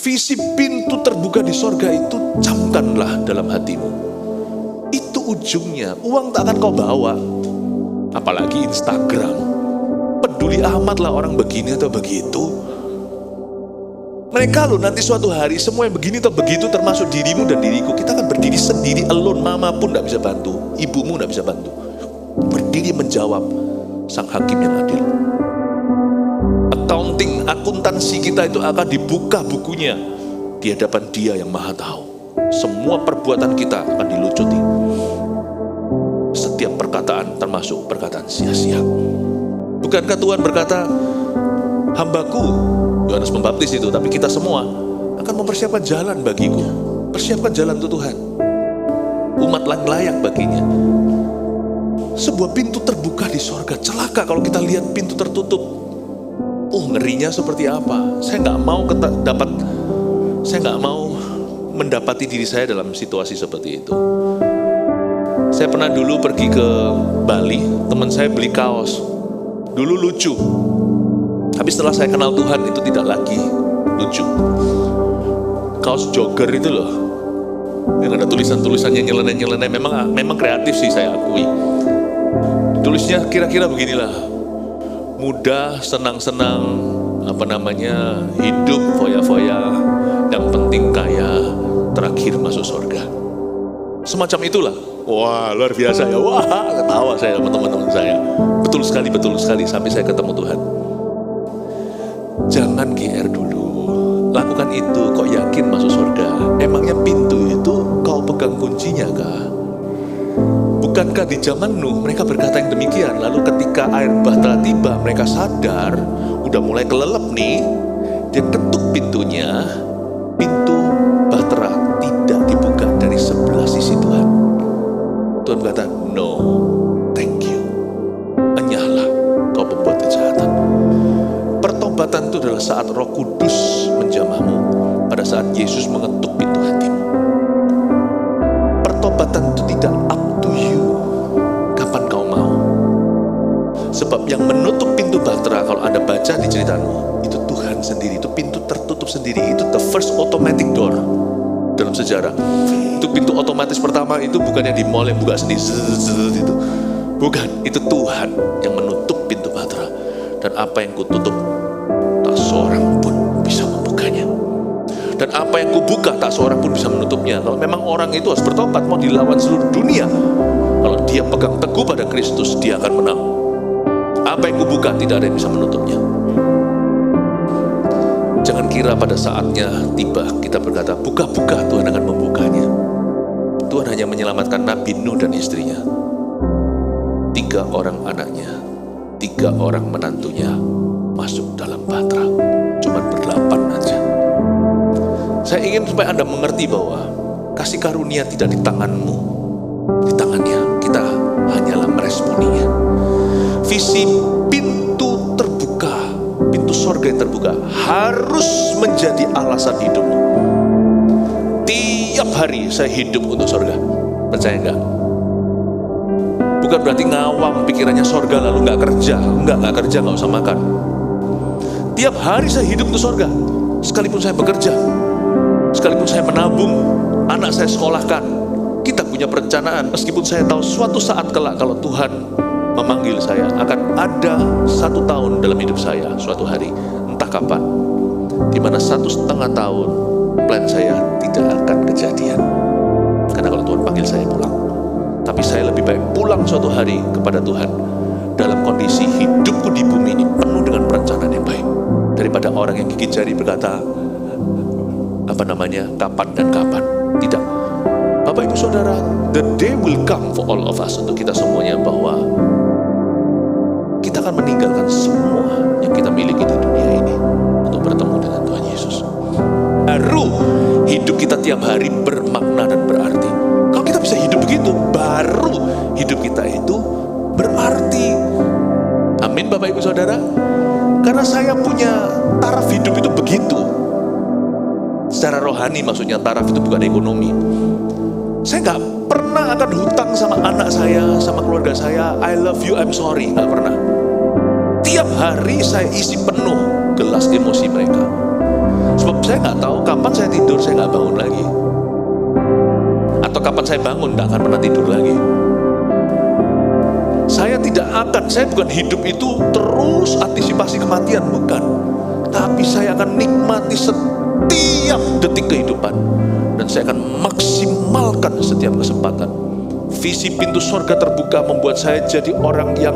Visi pintu terbuka di sorga itu camkanlah dalam hatimu. Itu ujungnya. Uang tak akan kau bawa, apalagi Instagram. Peduli amat lah orang begini atau begitu. Mereka loh nanti suatu hari semua yang begini atau begitu, termasuk dirimu dan diriku, kita akan berdiri sendiri alone. Mama pun gak bisa bantu, ibumu gak bisa bantu. Berdiri menjawab sang hakim yang adil. Accounting, akuntansi kita itu akan dibuka bukunya di hadapan Dia yang Maha Tahu. Semua perbuatan kita akan dilucuti. Setiap perkataan termasuk perkataan sia-sia. Bukankah Tuhan berkata, hambaku, Yohanes Pembaptis itu, tapi kita semua akan mempersiapkan jalan bagiku. Persiapkan jalan untuk Tuhan. Umat layak baginya. Sebuah pintu terbuka di sorga. Celaka kalau kita lihat pintu tertutup. Ngerinya seperti apa? Saya nggak mau mendapati diri saya dalam situasi seperti itu. Saya pernah dulu pergi ke Bali, teman saya beli kaos. Dulu lucu. Tapi setelah saya kenal Tuhan itu tidak lagi lucu. Kaos jogger itu loh, yang ada tulisan-tulisannya nyeleneh-nyeleneh. Memang kreatif sih, saya akui. Tulisnya kira-kira beginilah: muda, senang-senang, hidup foya-foya, yang penting kaya, terakhir masuk surga. Semacam itulah. Wah, luar biasa ya. Wah, ketawa saya sama teman-teman saya. Betul sekali sampai saya ketemu Tuhan. Jangan GR dulu. Lakukan itu, kok yakin masuk surga? Emangnya pintu itu kau pegang kuncinya kah? Bukankah di zaman Nuh mereka berkata yang demikian? Lalu ketika air bah telah tiba, mereka sadar udah mulai kelelep nih. Dia ketuk pintunya, pintu bahtera tidak dibuka dari sebelah sisi Tuhan. Tuhan berkata, no, thank you. Enyahlah kau pembuat kejahatan. Pertobatan itu adalah saat Roh Kudus menjamahmu, pada saat Yesus mengetuk pintu hatimu. Pertobatan itu tidak up to you, kapan kau mau. Sebab yang menutup pintu bahtera, kalau Anda baca di ceritamu, itu Tuhan sendiri. Itu pintu tertutup sendiri. Itu the first automatic door dalam sejarah. Itu pintu otomatis pertama, itu bukan yang di mall yang buka sendiri itu. Bukan, itu Tuhan yang menutup pintu bahtera. Dan apa yang kututup, tak seorang pun bisa membukanya. Dan apa yang kubuka, tak seorang pun bisa menutupnya. Kalau memang orang itu harus bertobat, mau dilawan seluruh dunia, kalau dia pegang teguh pada Kristus, dia akan menang. Apa yang kubuka, tidak ada yang bisa menutupnya. Jangan kira pada saatnya tiba kita berkata, buka-buka, Tuhan akan membukanya. Tuhan hanya menyelamatkan Nabi Nuh dan istrinya. 3 orang anaknya, 3 orang menantunya masuk dalam bahtera. Cuman ber-8 aja. Saya ingin supaya Anda mengerti bahwa kasih karunia tidak di tanganmu, di tangannya. Kita hanyalah meresponinya. Visi pintu terbuka, pintu sorga yang terbuka harus menjadi alasan hidupmu. Tiap hari saya hidup untuk sorga. Percaya enggak? Bukan berarti ngawang pikirannya sorga lalu nggak kerja. Nggak kerja, nggak usah makan. Tiap hari saya hidup untuk sorga. Sekalipun saya bekerja, sekalipun saya menabung, anak saya sekolahkan, kita punya perencanaan. Meskipun saya tahu suatu saat kelak kalau Tuhan memanggil saya, akan ada 1 tahun dalam hidup saya suatu hari, entah kapan, di mana 1,5 tahun plan saya tidak akan kejadian. Karena kalau Tuhan panggil saya pulang. Tapi saya lebih baik pulang suatu hari kepada Tuhan dalam kondisi hidupku di bumi ini penuh dengan perencanaan yang baik, daripada orang yang gigit jari berkata kapan dan kapan. Tidak. Bapak Ibu Saudara, the day will come for all of us, untuk kita semuanya, bahwa kita akan meninggalkan semua yang kita miliki di dunia ini untuk bertemu dengan Tuhan Yesus. Baru hidup kita tiap hari bermakna dan berarti. Kalau kita bisa hidup begitu, baru hidup kita itu berarti. Amin Bapak Ibu Saudara. Karena saya punya taraf hidup itu begitu. Secara rohani maksudnya, taraf itu bukan ekonomi. Saya gak pernah akan hutang sama anak saya, sama keluarga saya. I love you, I'm sorry. Gak pernah. Tiap hari saya isi penuh gelas emosi mereka. Sebab saya nggak tahu kapan saya tidur, saya nggak bangun lagi. Atau kapan saya bangun, nggak akan pernah tidur lagi. Saya bukan hidup itu terus antisipasi kematian, bukan. Tapi saya akan nikmati setiap detik kehidupan. Dan saya akan maksimalkan setiap kesempatan. Visi pintu sorga terbuka membuat saya jadi orang yang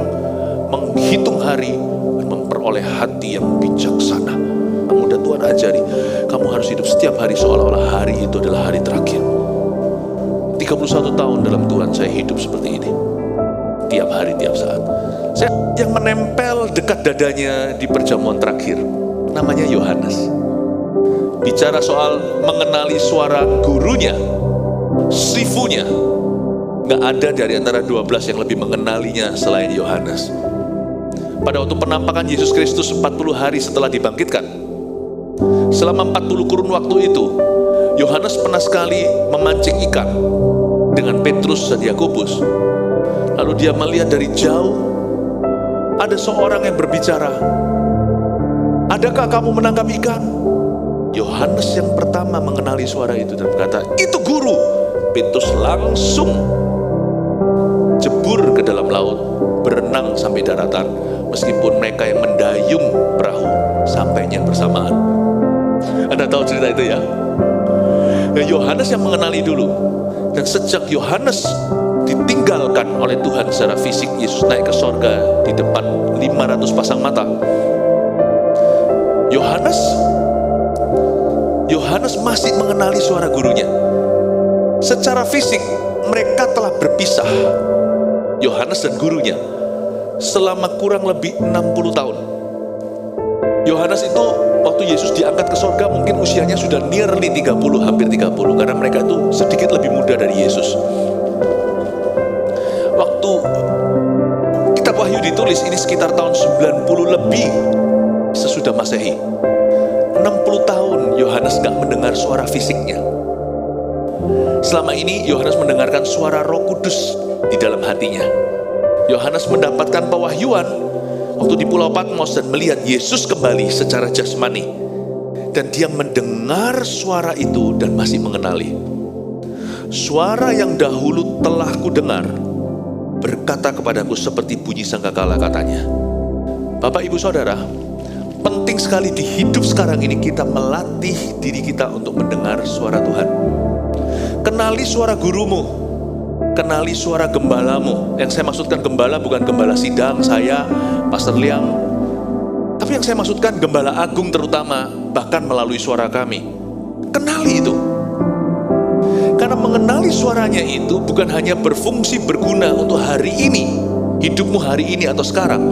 menghitung hari dan memperoleh hati yang bijaksana. Kamu dan Tuhan ajari, kamu harus hidup setiap hari seolah-olah hari itu adalah hari terakhir. 31 tahun dalam Tuhan saya hidup seperti ini. Tiap hari, tiap saat. Saya yang menempel dekat dadanya di perjamuan terakhir, namanya Yohanes. Bicara soal mengenali suara gurunya, sifunya, gak ada dari antara 12 yang lebih mengenalinya selain Yohanes. Pada waktu penampakan Yesus Kristus 40 hari setelah dibangkitkan, selama 40 kurun waktu itu, Yohanes pernah sekali memancing ikan dengan Petrus dan Yakobus. Lalu dia melihat dari jauh, ada seorang yang berbicara, "Adakah kamu menangkap ikan?" Yohanes yang pertama mengenali suara itu dan berkata, "Itu guru." Petrus langsung jebur ke dalam laut, berenang sampai daratan, meskipun mereka yang mendayung perahu sampainya bersamaan. Anda tahu cerita itu ya? Yohanes yang mengenali dulu. Dan sejak Yohanes ditinggalkan oleh Tuhan secara fisik, Yesus naik ke sorga di depan 500 pasang mata. Yohanes masih mengenali suara gurunya. Secara fisik mereka telah berpisah, Yohanes dan gurunya, selama kurang lebih 60 tahun. Yohanes itu waktu Yesus diangkat ke sorga mungkin usianya sudah nearly 30, hampir 30, karena mereka itu sedikit lebih muda dari Yesus. Waktu kitab Wahyu ditulis, ini sekitar tahun 90 lebih sesudah Masehi. 60 tahun Yohanes gak mendengar suara fisiknya. Selama ini Yohanes mendengarkan suara Roh Kudus di dalam hatinya. Yohanes mendapatkan pewahyuan waktu di Pulau Patmos dan melihat Yesus kembali secara jasmani. Dan dia mendengar suara itu dan masih mengenali. Suara yang dahulu telah kudengar berkata kepadaku seperti bunyi sangkakala, katanya. Bapak, Ibu, Saudara, penting sekali di hidup sekarang ini kita melatih diri kita untuk mendengar suara Tuhan. Kenali suara gurumu, kenali suara gembalamu. Yang saya maksudkan gembala bukan gembala sidang saya, Pastor Liang, tapi yang saya maksudkan gembala agung terutama, bahkan melalui suara kami. Kenali itu. Karena mengenali suaranya itu bukan hanya berfungsi berguna untuk hari ini, hidupmu hari ini atau sekarang,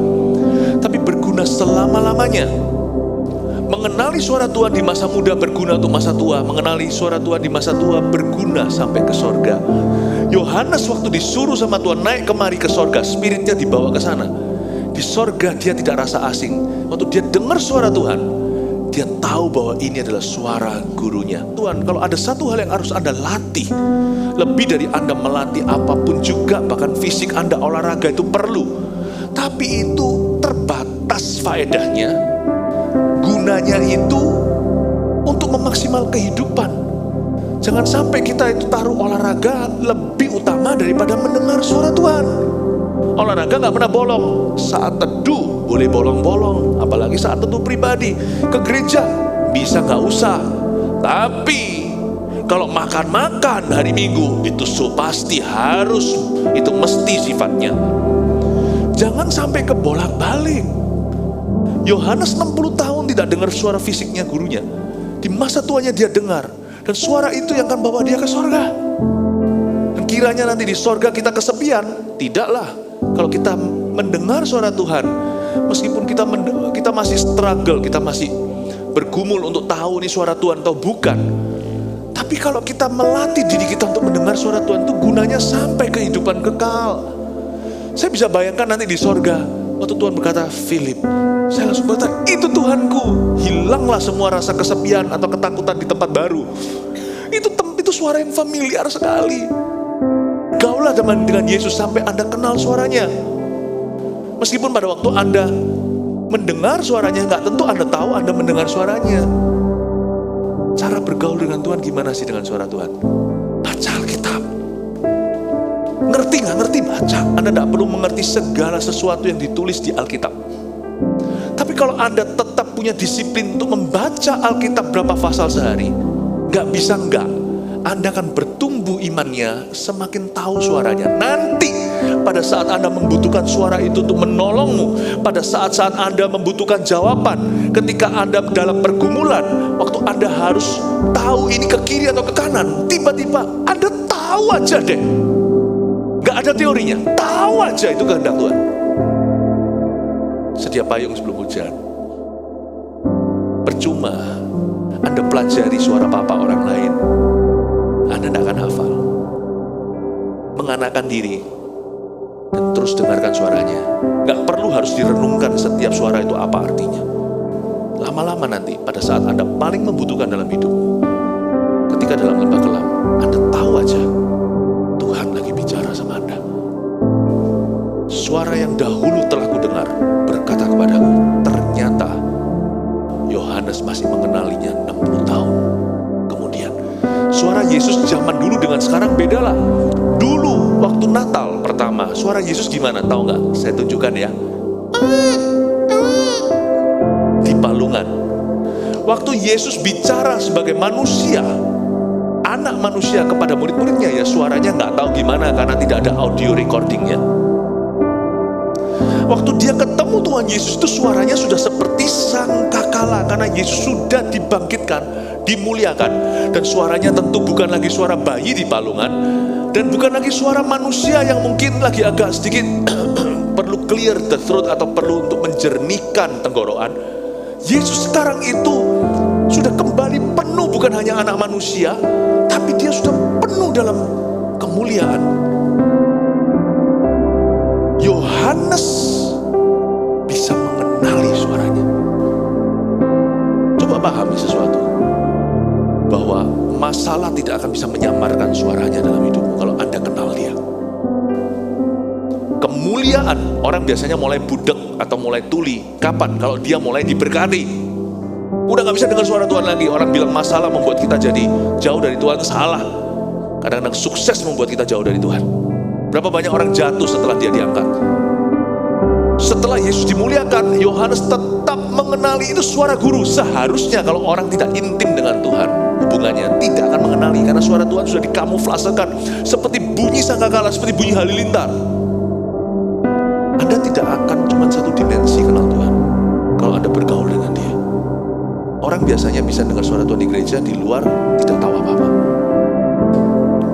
tapi berguna selama-lamanya. Mengenali suara Tuhan di masa muda berguna untuk masa tua. Mengenali suara Tuhan di masa tua berguna sampai ke sorga. Yohanes waktu disuruh sama Tuhan naik kemari ke sorga, spiritnya dibawa ke sana. Di sorga dia tidak rasa asing. Waktu dia dengar suara Tuhan, dia tahu bahwa ini adalah suara gurunya. Tuhan, kalau ada satu hal yang harus Anda latih, lebih dari Anda melatih apapun juga, bahkan fisik Anda, olahraga itu perlu, tapi itu terbatas faedahnya. Gunanya itu untuk memaksimal kehidupan. Jangan sampai kita itu taruh olahraga lebih utama daripada mendengar suara Tuhan. Olahraga gak pernah bolong. Saat teduh boleh bolong-bolong, apalagi saat teduh pribadi. Ke gereja bisa gak usah. Tapi kalau makan-makan hari Minggu, itu pasti harus, itu mesti sifatnya. Jangan sampai kebolak-balik. Yohanes 60 tahun tidak dengar suara fisiknya gurunya. Di masa tuanya dia dengar. Dan suara itu yang akan bawa dia ke sorga. Dan kiranya nanti di sorga kita kesepian. Tidaklah. Kalau kita mendengar suara Tuhan, meskipun kita masih struggle, kita masih bergumul untuk tahu ini suara Tuhan atau bukan. Tapi kalau kita melatih diri kita untuk mendengar suara Tuhan, itu gunanya sampai kehidupan kekal. Saya bisa bayangkan nanti di sorga, waktu Tuhan berkata, "Philip," saya langsung berkata, "Itu Tuhanku." Hilanglah semua rasa kesepian atau ketakutan di tempat baru. Itu suara yang familiar sekali. Gaulah dengan Yesus sampai Anda kenal suaranya. Meskipun pada waktu Anda mendengar suaranya, nggak tentu Anda tahu Anda mendengar suaranya. Cara bergaul dengan Tuhan gimana sih dengan suara Tuhan? Baca Alkitab. Ngerti nggak? Ngerti, baca. Anda tidak perlu mengerti segala sesuatu yang ditulis di Alkitab. Tapi kalau Anda tetap punya disiplin untuk membaca Alkitab berapa pasal sehari, nggak bisa nggak, Anda akan bertumbuh imannya semakin tahu suaranya. Nanti pada saat Anda membutuhkan suara itu untuk menolongmu, pada saat-saat Anda membutuhkan jawaban, ketika Anda dalam pergumulan, waktu Anda harus tahu ini ke kiri atau ke kanan, tiba-tiba Anda tahu aja deh. Gak ada teorinya, tahu aja itu kehendak Tuhan. Sedia payung sebelum hujan. Percuma Anda pelajari suara papa orang lain, Anda tidak akan hafal. Menganakkan diri dan terus dengarkan suaranya. Gak perlu harus direnungkan setiap suara itu apa artinya. Lama-lama nanti pada saat Anda paling membutuhkan dalam hidupmu, ketika dalam lembah kelam, Anda tahu aja Tuhan lagi bicara sama Anda. Suara yang dahulu telah kudengar berkata kepadaku, ternyata Yohanes masih mengenalinya 60 tahun kemudian. Suara Yesus zaman dulu dengan sekarang beda lah. Dulu waktu Natal pertama, suara Yesus gimana? Tahu nggak? Saya tunjukkan ya. Di palungan. Waktu Yesus bicara sebagai manusia, anak manusia kepada murid-muridnya, ya suaranya nggak tahu gimana karena tidak ada audio recordingnya. Waktu dia ketemu Tuhan Yesus itu suaranya sudah seperti sangkakala karena Yesus sudah dibangkitkan, dimuliakan, dan suaranya tentu bukan lagi suara bayi di palungan dan bukan lagi suara manusia yang mungkin lagi agak sedikit perlu clear the throat atau perlu untuk menjernihkan tenggorokan. Yesus sekarang itu sudah kembali penuh, bukan hanya anak manusia, tapi dia sudah penuh dalam kemuliaan. Yohanes bisa mengenali suaranya. Coba pahami sesuatu, bahwa masalah tidak akan bisa menyamarkan suaranya dalam hidupmu kalau Anda kenal dia. Kemuliaan, orang biasanya mulai budek atau mulai tuli. Kapan? Kalau dia mulai diberkati. Udah gak bisa dengar suara Tuhan lagi. Orang bilang masalah membuat kita jadi jauh dari Tuhan, salah. Kadang-kadang sukses membuat kita jauh dari Tuhan. Berapa banyak orang jatuh setelah dia diangkat. Setelah Yesus dimuliakan, Yohanes tetap mengenali itu suara guru. Seharusnya kalau orang tidak intim dengan Tuhan, hubungannya tidak akan mengenali, karena suara Tuhan sudah dikamuflasekan seperti bunyi sangkakala, seperti bunyi halilintar. Anda tidak akan cuma satu dimensi kenal Tuhan kalau Anda bergaul dengan dia. Orang biasanya bisa dengar suara Tuhan di gereja, di luar tidak tahu apa-apa.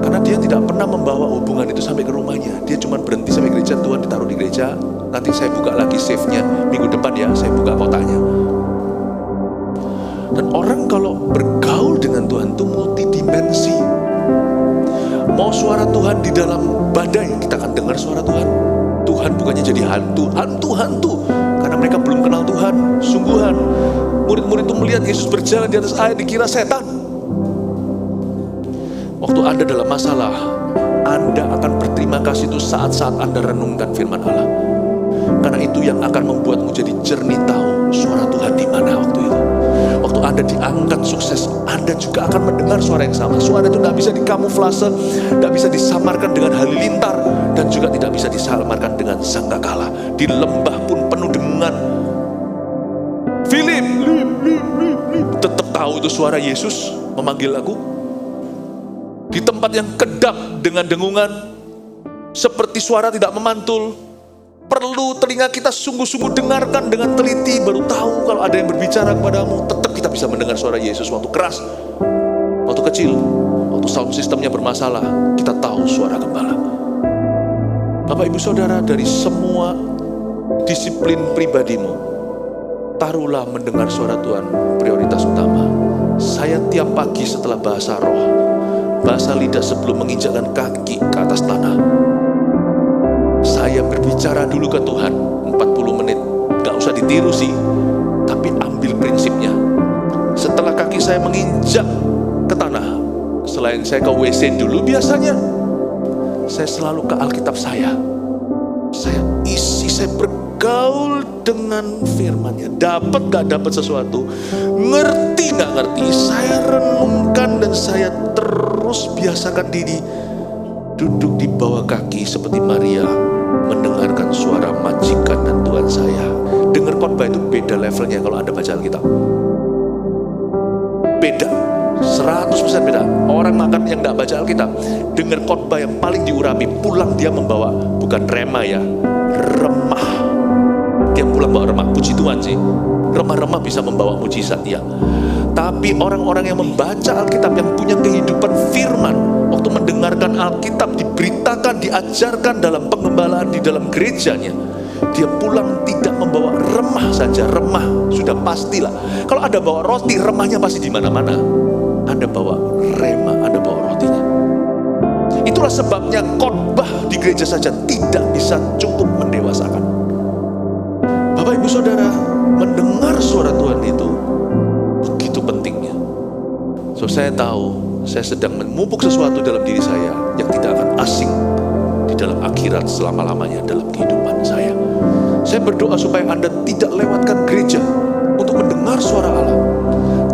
Karena dia tidak pernah membawa hubungan itu sampai ke rumahnya. Dia cuma berhenti sampai gereja, Tuhan ditaruh di gereja, nanti saya buka lagi save-nya minggu depan ya, saya buka kotanya. Dan orang kalau bergaul dengan Tuhan itu multidimensi. Mau suara Tuhan di dalam badai, kita akan dengar suara Tuhan. Tuhan bukannya jadi hantu, karena mereka belum kenal Tuhan sungguhan. Murid-murid itu melihat Yesus berjalan di atas air, dikira setan. Waktu Anda dalam masalah, Anda akan berterima kasih itu saat-saat Anda renungkan firman Allah. Karena itu yang akan membuatmu jadi jernih tahu suara Tuhan di mana waktu itu. Waktu Anda diangkat sukses, Anda juga akan mendengar suara yang sama. Suara itu tidak bisa dikamuflase, tidak bisa disamarkan dengan halilintar, dan juga tidak bisa disamarkan dengan sangkakala. Di lembah pun penuh dengan Philip, tetap tahu itu suara Yesus memanggil aku. Di tempat yang kedap dengan dengungan, seperti suara tidak memantul, perlu telinga kita sungguh-sungguh dengarkan dengan teliti, baru tahu kalau ada yang berbicara kepadamu. Tetap kita bisa mendengar suara Yesus waktu keras, waktu kecil, waktu sound sistemnya bermasalah, kita tahu suara gembala. Bapak ibu saudara, dari semua disiplin pribadimu, taruhlah mendengar suara Tuhan prioritas utama. Saya tiap pagi setelah bahasa roh, bahasa lidah sebelum menginjakkan kaki ke atas tanah, saya berbicara dulu ke Tuhan 40 menit. Gak usah ditiru sih, tapi ambil prinsipnya. Setelah kaki saya menginjak ke tanah, selain saya ke WC dulu biasanya, saya selalu ke Alkitab saya isi, saya bergaul dengan firman-Nya. Dapat gak dapat sesuatu, ngerti gak ngerti, saya renungkan dan saya terus biasakan diri duduk di bawah kaki seperti Maria mendengarkan suara majikan dan Tuhan saya. Dengar khotbah itu beda levelnya kalau Anda baca Alkitab. Beda, 100% beda. Orang makan yang gak baca Alkitab, dengar khotbah yang paling diurapi, pulang dia membawa bukan rema ya, remah. Dia pulang bawa remah, puji Tuhan sih. Remah-remah bisa membawa mujizat ya. Tapi orang-orang yang membaca Alkitab, yang punya kehidupan firman, waktu mendengarkan Alkitab, diberitakan, diajarkan dalam pengembalaan di dalam gerejanya, dia pulang tidak membawa remah saja. Remah sudah pastilah. Kalau Anda bawa roti, remahnya pasti di mana-mana. Anda bawa rema, Anda bawa rotinya. Itulah sebabnya khotbah di gereja saja tidak bisa cukup mendewasakan. Bapak Ibu Saudara, mendengar suara Tuhan itu begitu pentingnya. So saya tahu saya sedang memupuk sesuatu dalam diri saya yang tidak akan asing di dalam akhirat selama-lamanya dalam kehidupan saya. Saya berdoa supaya Anda tidak lewatkan gereja untuk mendengar suara Allah.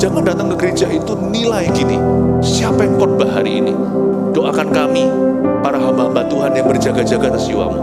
Jangan datang ke gereja itu nilai gini, siapa yang khotbah hari ini. Doakan kami, para hamba-hamba Tuhan yang berjaga-jaga atas jiwamu.